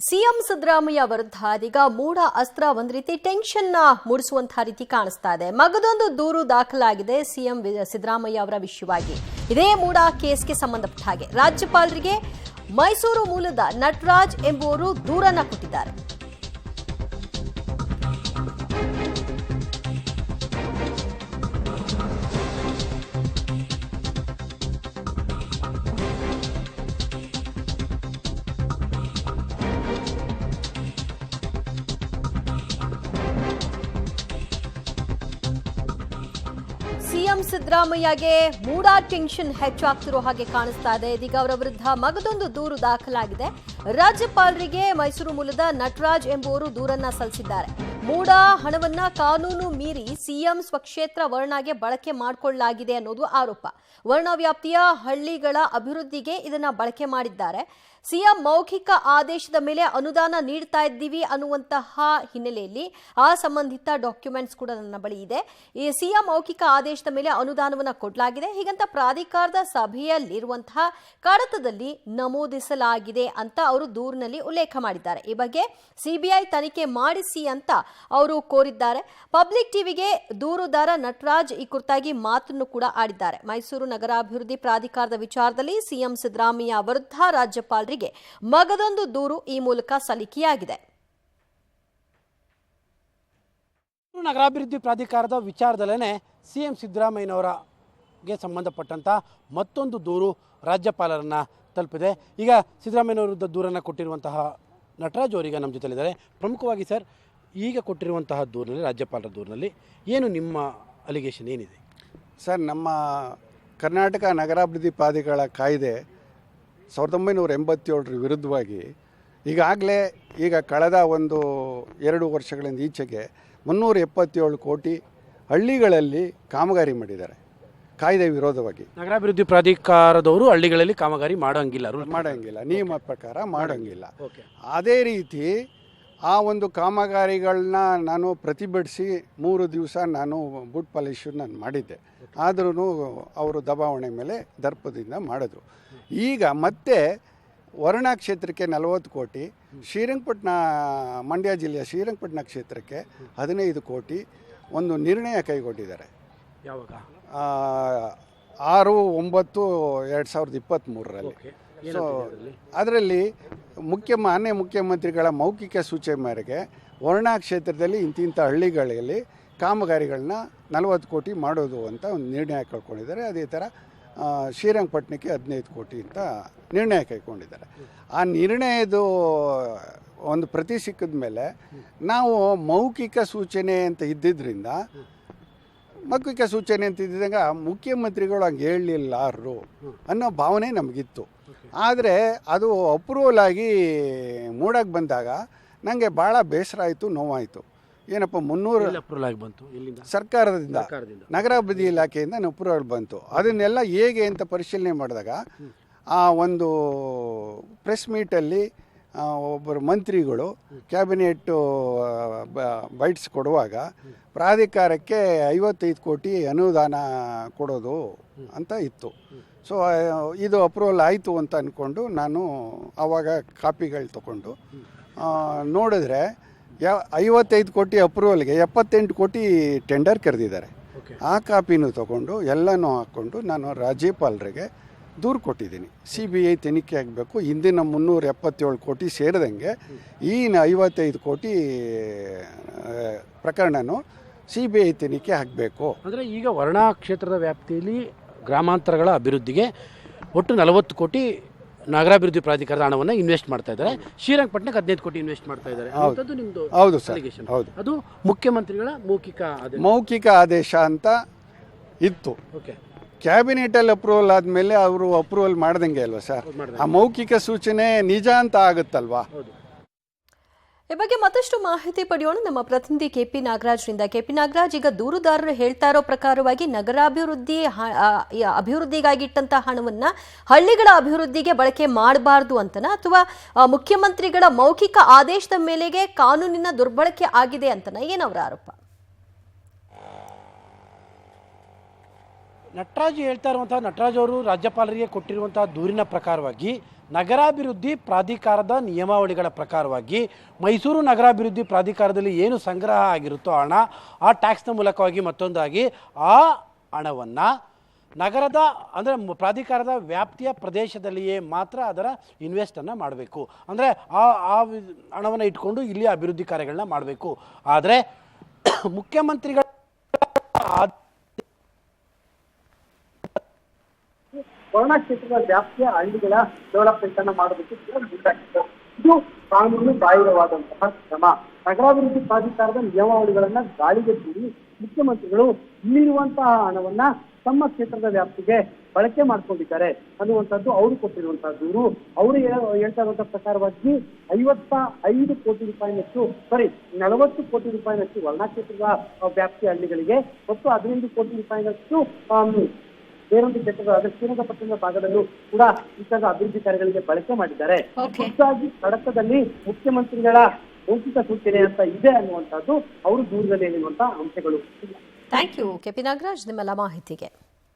CM Siddaramaiah ವಿರುದ್ಧ ಇದೀಗ ಮೂಡ ಅಸ್ತ್ರ ಒಂದ್ ರೀತಿ ಟೆನ್ಷನ್ ಮೂಡಿಸುವಂತಹ ರೀತಿ ಕಾಣಿಸ್ತಾ ಇದೆ. ಮಗದೊಂದು ದೂರು ದಾಖಲಾಗಿದೆ ಸಿಎಂ ಸಿದ್ದರಾಮಯ್ಯ ಅವರ ವಿಷಯವಾಗಿ. ಇದೇ ಮೂಡ ಕೇಸ್ಗೆ ಸಂಬಂಧಪಟ್ಟ ಹಾಗೆ ರಾಜ್ಯಪಾಲರಿಗೆ ಮೈಸೂರು ಮೂಲದ ನಟರಾಜ್ ಎಂಬುವರು ದೂರನ್ನ ಕೊಟ್ಟಿದ್ದಾರೆ. ಸಿಎಂ ಸಿದ್ದರಾಮಯ್ಯಗೆ ಮೂಡ ಟೆನ್ಷನ್ ಹೆಚ್ಚಾಗ್ತಿರೋ ಹಾಗೆ ಕಾಣಿಸ್ತಾ ಇದೆ. ಇದೀಗ ಅವರ ವಿರುದ್ಧ ಮಗದೊಂದು ದೂರು ದಾಖಲಾಗಿದೆ. ರಾಜ್ಯಪಾಲರಿಗೆ ಮೈಸೂರು ಮೂಲದ ನಟರಾಜ್ ಎಂಬುವರು ದೂರನ್ನ ಸಲ್ಲಿಸಿದ್ದಾರೆ. ಮೂಡ ಹಣವನ್ನ ಕಾನೂನು ಮೀರಿ ಸಿಎಂ ಸ್ವಕ್ಷೇತ್ರ ವರ್ಣಾಗೆ ಬಳಕೆ ಮಾಡಿಕೊಳ್ಳಲಾಗಿದೆ ಅನ್ನೋದು ಆರೋಪ. ವರ್ಣ ವ್ಯಾಪ್ತಿಯ ಹಳ್ಳಿಗಳ ಅಭಿವೃದ್ಧಿಗೆ ಇದನ್ನ ಬಳಕೆ ಮಾಡಿದ್ದಾರೆ. ಸಿಎಂ ಮೌಖಿಕ ಆದೇಶದ ಮೇಲೆ ಅನುದಾನ ನೀಡ್ತಾ ಇದ್ದೀವಿ ಅನ್ನುವಂತಹ ಹಿನ್ನೆಲೆಯಲ್ಲಿ ಆ ಸಂಬಂಧಿತ ಡಾಕ್ಯುಮೆಂಟ್ಸ್ ಕೂಡ ನನ್ನ ಬಳಿ ಇದೆ. ಈ ಸಿಎಂ ಮೌಖಿಕ ಆದೇಶದ ಮೇಲೆ ಅನುದಾನವನ್ನು ಕೊಡಲಾಗಿದೆ, ಹೀಗಂತ ಪ್ರಾಧಿಕಾರದ ಸಭೆಯಲ್ಲಿರುವಂತಹ ಕಡತದಲ್ಲಿ ನಮೂದಿಸಲಾಗಿದೆ ಅಂತ ಅವರು ದೂರಿನಲ್ಲಿ ಉಲ್ಲೇಖ ಮಾಡಿದ್ದಾರೆ. ಈ ಬಗ್ಗೆ ಸಿಬಿಐ ತನಿಖೆ ಮಾಡಿಸಿ ಅಂತ ಅವರು ಕೋರಿದ್ದಾರೆ. ಪಬ್ಲಿಕ್ ಟಿವಿಗೆ ದೂರುದಾರ ನಟರಾಜ್ ಈ ಕುರಿತಾಗಿ ಮಾತನ್ನು ಕೂಡ ಆಡಿದ್ದಾರೆ. ಮೈಸೂರು ನಗರಾಭಿವೃದ್ಧಿ ಪ್ರಾಧಿಕಾರದ ವಿಚಾರದಲ್ಲಿ ಸಿಎಂ ಸಿದ್ದರಾಮಯ್ಯ ವಿರುದ್ಧ ರಾಜ್ಯಪಾಲರಿಗೆ ಮಗದೊಂದು ದೂರು ಈ ಮೂಲಕ ಸಲ್ಲಿಕೆಯಾಗಿದೆ. ನಗರಾಭಿವೃದ್ಧಿ ಪ್ರಾಧಿಕಾರದ ವಿಚಾರದಲ್ಲೇ ಸಿಎಂ ಸಿದ್ದರಾಮಯ್ಯನವರಿಗೆ ಸಂಬಂಧಪಟ್ಟಂತ ಮತ್ತೊಂದು ದೂರು ರಾಜ್ಯಪಾಲರನ್ನ ತಲುಪಿದೆ. ಈಗ ಸಿದ್ದರಾಮಯ್ಯನವರ ವಿರುದ್ಧ ದೂರನ್ನು ಕೊಟ್ಟಿರುವಂತಹ ನಟರಾಜ್ ಅವರೀಗ ನಮ್ಮ ಜೊತೆಲಿದ್ದಾರೆ. ಪ್ರಮುಖವಾಗಿ ಸರ್, ಈಗ ಕೊಟ್ಟಿರುವಂತಹ ದೂರಿನಲ್ಲಿ, ರಾಜ್ಯಪಾಲರ ದೂರಿನಲ್ಲಿ ಏನು ನಿಮ್ಮ ಅಲಿಗೇಷನ್ ಏನಿದೆ ಸರ್? ನಮ್ಮ ಕರ್ನಾಟಕ ನಗರಾಭಿವೃದ್ಧಿ ಪ್ರಾಧಿಕಾರ ಕಾಯ್ದೆ 1987 ವಿರುದ್ಧವಾಗಿ ಈಗಾಗಲೇ ಕಳೆದ 2 ವರ್ಷಗಳಿಂದ ಈಚೆಗೆ 377 ಕೋಟಿ ಹಳ್ಳಿಗಳಲ್ಲಿ ಕಾಮಗಾರಿ ಮಾಡಿದ್ದಾರೆ ಕಾಯ್ದೆ ವಿರೋಧವಾಗಿ. ನಗರಾಭಿವೃದ್ಧಿ ಪ್ರಾಧಿಕಾರದವರು ಹಳ್ಳಿಗಳಲ್ಲಿ ಕಾಮಗಾರಿ ಮಾಡೋಂಗಿಲ್ಲ, ನಿಯಮ ಪ್ರಕಾರ ಮಾಡೋಂಗಿಲ್ಲ. ಅದೇ ರೀತಿ ಆ ಕಾಮಗಾರಿಗಳನ್ನ ನಾನು ಪ್ರತಿಭಟಿಸಿ 3 ದಿವಸ ನಾನು ಬೂಟ್ ಪಾಲಿಶ್ ನಾನು ಮಾಡಿದ್ದೆ. ಆದ್ರೂ ಅವರು ದಬಾವಣೆ ಮೇಲೆ ದರ್ಪದಿಂದ ಮಾಡಿದ್ರು. ಈಗ ಮತ್ತೆ ವರ್ಣ ಕ್ಷೇತ್ರಕ್ಕೆ 40 ಕೋಟಿ, ಶ್ರೀರಂಗಪಟ್ಟಣ ಮಂಡ್ಯ ಜಿಲ್ಲೆಯ ಶ್ರೀರಂಗಪಟ್ಟಣ ಕ್ಷೇತ್ರಕ್ಕೆ 15 ಕೋಟಿ ಒಂದು ನಿರ್ಣಯ ಕೈಗೊಂಡಿದ್ದಾರೆ. ಯಾವಾಗ? 6/9/2023ರಲ್ಲಿ. ಸೊ ಅದರಲ್ಲಿ ಮಾನ್ಯ ಮುಖ್ಯಮಂತ್ರಿಗಳ ಮೌಖಿಕ ಸೂಚನೆ ಮೇರೆಗೆ ವರ್ಣ ಕ್ಷೇತ್ರದಲ್ಲಿ ಇಂತಿಂಥ ಹಳ್ಳಿಗಳಲ್ಲಿ ಕಾಮಗಾರಿಗಳನ್ನ 40 ಕೋಟಿ ಮಾಡೋದು ಅಂತ ಒಂದು ನಿರ್ಣಯ ಕೈಗೊಂಡಿದ್ದಾರೆ. ಅದೇ ಥರ ಶ್ರೀರಂಗಪಟ್ಟಣಕ್ಕೆ 15 ಕೋಟಿ ಅಂತ ನಿರ್ಣಯ ಕೈಗೊಂಡಿದ್ದಾರೆ. ಆ ನಿರ್ಣಯದ ಒಂದು ಪ್ರತಿ ಸಿಕ್ಕಿದ ಮೇಲೆ ನಾವು ಮೌಖಿಕ ಸೂಚನೆ ಅಂತ ಇದ್ದಿದ್ದರಿಂದ ಮುಖ್ಯಮಂತ್ರಿಗಳು ಹಂಗೆ ಹೇಳಲಿಲ್ಲಾರು ಅನ್ನೋ ಭಾವನೆ ನಮಗಿತ್ತು. ಆದರೆ ಅದು ಅಪ್ರೂವಲ್ ಆಗಿ ಮೂಡಕ್ಕೆ ಬಂದಾಗ ನನಗೆ ಭಾಳ ಬೇಸರ ಆಯಿತು, ನೋವಾಯಿತು. ಏನಪ್ಪ 300 ಅಪ್ರೂವಲ್ ಆಗಿ ಬಂತು ಸರ್ಕಾರದಿಂದ, ನಗರಾಭಿವೃದ್ಧಿ ಇಲಾಖೆಯಿಂದ ಅಪ್ರೂವಲ್ ಬಂತು. ಅದನ್ನೆಲ್ಲ ಹೇಗೆ ಅಂತ ಪರಿಶೀಲನೆ ಮಾಡಿದಾಗ ಆ ಒಂದು ಪ್ರೆಸ್ ಮೀಟಲ್ಲಿ ಒಬ್ಬರು ಮಂತ್ರಿಗಳು ಕ್ಯಾಬಿನೆಟ್ ಬೈಟ್ಸ್ ಕೊಡುವಾಗ ಪ್ರಾಧಿಕಾರಕ್ಕೆ 55 ಕೋಟಿ ಅನುದಾನ ಕೊಡೋದು ಅಂತ ಇತ್ತು. ಸೊ ಇದು ಅಪ್ರೂವಲ್ ಆಯಿತು ಅಂತ ಅಂದ್ಕೊಂಡು ನಾನು ಆವಾಗ ಕಾಪಿಗಳು ತಗೊಂಡು ನೋಡಿದ್ರೆ 55 ಕೋಟಿ ಅಪ್ರೂವಲ್ಗೆ 78 ಕೋಟಿ ಟೆಂಡರ್ ಕರೆದಿದ್ದಾರೆ. ಆ ಕಾಪಿನೂ ತಗೊಂಡು ಎಲ್ಲನೂ ಹಾಕ್ಕೊಂಡು ನಾನು ರಾಜ್ಯಪಾಲರಿಗೆ ದೂರು ಕೊಟ್ಟಿದ್ದೀನಿ. CBI ತನಿಖೆ ಆಗಬೇಕು, ಹಿಂದಿನ 377 ಕೋಟಿ ಸೇರಿದಂಗೆ ಈ 55 ಕೋಟಿ ಪ್ರಕರಣನೂ CBI ತನಿಖೆ ಆಗಬೇಕು. ಅಂದರೆ ಈಗ ವರ್ಣ ಕ್ಷೇತ್ರದ ವ್ಯಾಪ್ತಿಯಲ್ಲಿ ಗ್ರಾಮಾಂತರಗಳ ಅಭಿವೃದ್ಧಿಗೆ ಒಟ್ಟು 40 ಕೋಟಿ ನಗರಾಭಿವೃದ್ಧಿ ಪ್ರಾಧಿಕಾರದ ಹಣವನ್ನು ಇನ್ವೆಸ್ಟ್ ಮಾಡ್ತಾ ಇದ್ದಾರೆ. ಶ್ರೀರಂಗಪಟ್ಟಣಕ್ಕೆ 15 ಕೋಟಿ ಇನ್ವೆಸ್ಟ್ ಮಾಡ್ತಾ ಇದ್ದಾರೆ. ಹೌದು ಸರ್, ಹೌದು. ಅದು ಮುಖ್ಯಮಂತ್ರಿಗಳ ಮೌಖಿಕ ಆದೇಶ ಅಂತ ಇತ್ತು. ಕ್ಯಾಬಿನೆಟಲ್ಲಿ ಅಪ್ರೂವಲ್ ಆದಮೇಲೆ ಅವರು ಅಪ್ರೂವಲ್ ಮಾಡ್ದಂಗೆ ಅಲ್ವಾ ಸರ್? ಆ ಮೌಖಿಕ ಸೂಚನೆ ನಿಜ ಅಂತ ಆಗುತ್ತಲ್ವಾ? ಈ ಬಗ್ಗೆ ಮತ್ತಷ್ಟು ಮಾಹಿತಿ ಪಡೆಯೋಣ ನಮ್ಮ ಪ್ರತಿನಿಧಿ ಕೆಪಿ ನಾಗರಾಜ್ರಿಂದ. ಕೆಪಿ ನಾಗರಾಜ್, ಈಗ ದೂರುದಾರರು ಹೇಳ್ತಾ ಇರೋ ಪ್ರಕಾರವಾಗಿ ಅಭಿವೃದ್ಧಿಗಾಗಿ ಇಟ್ಟಂತಹ ಹಣವನ್ನ ಹಳ್ಳಿಗಳ ಅಭಿವೃದ್ಧಿಗೆ ಬಳಕೆ ಮಾಡಬಾರ್ದು ಅಂತನಾ, ಅಥವಾ ಮುಖ್ಯಮಂತ್ರಿಗಳ ಮೌಖಿಕ ಆದೇಶದ ಮೇಲೆಗೆ ಕಾನೂನಿನ ದುರ್ಬಳಕೆ ಆಗಿದೆ ಅಂತನಾ, ಏನವರ ಆರೋಪ? ನಟರಾಜ್ ಹೇಳ್ತಾ ಇರುವಂತಹ ನಟರಾಜ್ ಅವರು ರಾಜ್ಯಪಾಲರಿಗೆ ಕೊಟ್ಟಿರುವಂತಹ ದೂರಿನ ಪ್ರಕಾರವಾಗಿ ನಗರಾಭಿವೃದ್ಧಿ ಪ್ರಾಧಿಕಾರದ ನಿಯಮಾವಳಿಗಳ ಪ್ರಕಾರವಾಗಿ ಮೈಸೂರು ನಗರಾಭಿವೃದ್ಧಿ ಪ್ರಾಧಿಕಾರದಲ್ಲಿ ಏನು ಸಂಗ್ರಹ ಆಗಿರುತ್ತೋ ಹಣ, ಆ ಟ್ಯಾಕ್ಸ್ನ ಮೂಲಕವಾಗಿ ಮತ್ತೊಂದಾಗಿ ಆ ಹಣವನ್ನು ನಗರದ ಅಂದರೆ ಪ್ರಾಧಿಕಾರದ ವ್ಯಾಪ್ತಿಯ ಪ್ರದೇಶದಲ್ಲಿಯೇ ಮಾತ್ರ ಅದರ ಇನ್ವೆಸ್ಟನ್ನು ಮಾಡಬೇಕು. ಅಂದರೆ ಆ ಹಣವನ್ನು ಇಟ್ಕೊಂಡು ಇಲ್ಲಿ ಅಭಿವೃದ್ಧಿ ಕಾರ್ಯಗಳನ್ನ ಮಾಡಬೇಕು. ಆದರೆ ಮುಖ್ಯಮಂತ್ರಿಗಳ ಕೊರೋನಾ ಕ್ಷೇತ್ರದ ವ್ಯಾಪ್ತಿಯ ಹಳ್ಳಿಗಳ ಡೆವಲಪ್ಮೆಂಟ್ ಅನ್ನು ಮಾಡೋದಕ್ಕೆ ಮುಂದಾಗಿತ್ತು. ಇದು ಕಾನೂನು ಬಾಹಿರವಾದಂತಹ ಕ್ರಮ. ನಗರಾಭಿವೃದ್ಧಿ ಪ್ರಾಧಿಕಾರದ ನಿಯಮಾವಳಿಗಳನ್ನ ಗಾಳಿಗೆ ತೂರಿ ಮುಖ್ಯಮಂತ್ರಿಗಳು ಇಲ್ಲಿರುವಂತಹ ಹಣವನ್ನ ತಮ್ಮ ಕ್ಷೇತ್ರದ ವ್ಯಾಪ್ತಿಗೆ ಬಳಕೆ ಮಾಡ್ಕೊಂಡಿದ್ದಾರೆ ಅನ್ನುವಂಥದ್ದು ಅವರು ಕೊಟ್ಟಿರುವಂತಹ ದೂರು. ಅವರು ಹೇಳ್ತಾ ಇರುವಂತಹ ಪ್ರಕಾರವಾಗಿ 55 ಕೋಟಿ ರೂಪಾಯಿನಷ್ಟು 40 ಕೋಟಿ ರೂಪಾಯಿನಷ್ಟು ವರ್ಣಾ ಕ್ಷೇತ್ರದ ವ್ಯಾಪ್ತಿಯ ಹಳ್ಳಿಗಳಿಗೆ ಮತ್ತು 15 ಕೋಟಿ ರೂಪಾಯಿನಷ್ಟು ಬೇರೊಂದು ಕ್ಷೇತ್ರದ ಅದರ ಶ್ರೀರಂಗಪಟ್ಟಣದ ಭಾಗದಲ್ಲೂ ಕೂಡ ಇಂತಹ ಅಭಿವೃದ್ಧಿ ಕಾರ್ಯಗಳಿಗೆ ಬಳಕೆ ಮಾಡಿದ್ದಾರೆ. ಹೊಸದಾಗಿ ಕಡತದಲ್ಲಿ ಮುಖ್ಯಮಂತ್ರಿಗಳ ಮೌಖಿಕ ಸೂಚನೆ ಅಂತ ಇದೆ ಅನ್ನುವಂಥದ್ದು ಅವರು ದೂರದಲ್ಲಿ ಹೇಳಿರುವಂತಹ ಅಂಶಗಳು. ಥ್ಯಾಂಕ್ ಯು ಕೆಪಿ ನಾಗರಾಜ್ ನಿಮ್ಮೆಲ್ಲ ಮಾಹಿತಿಗೆ.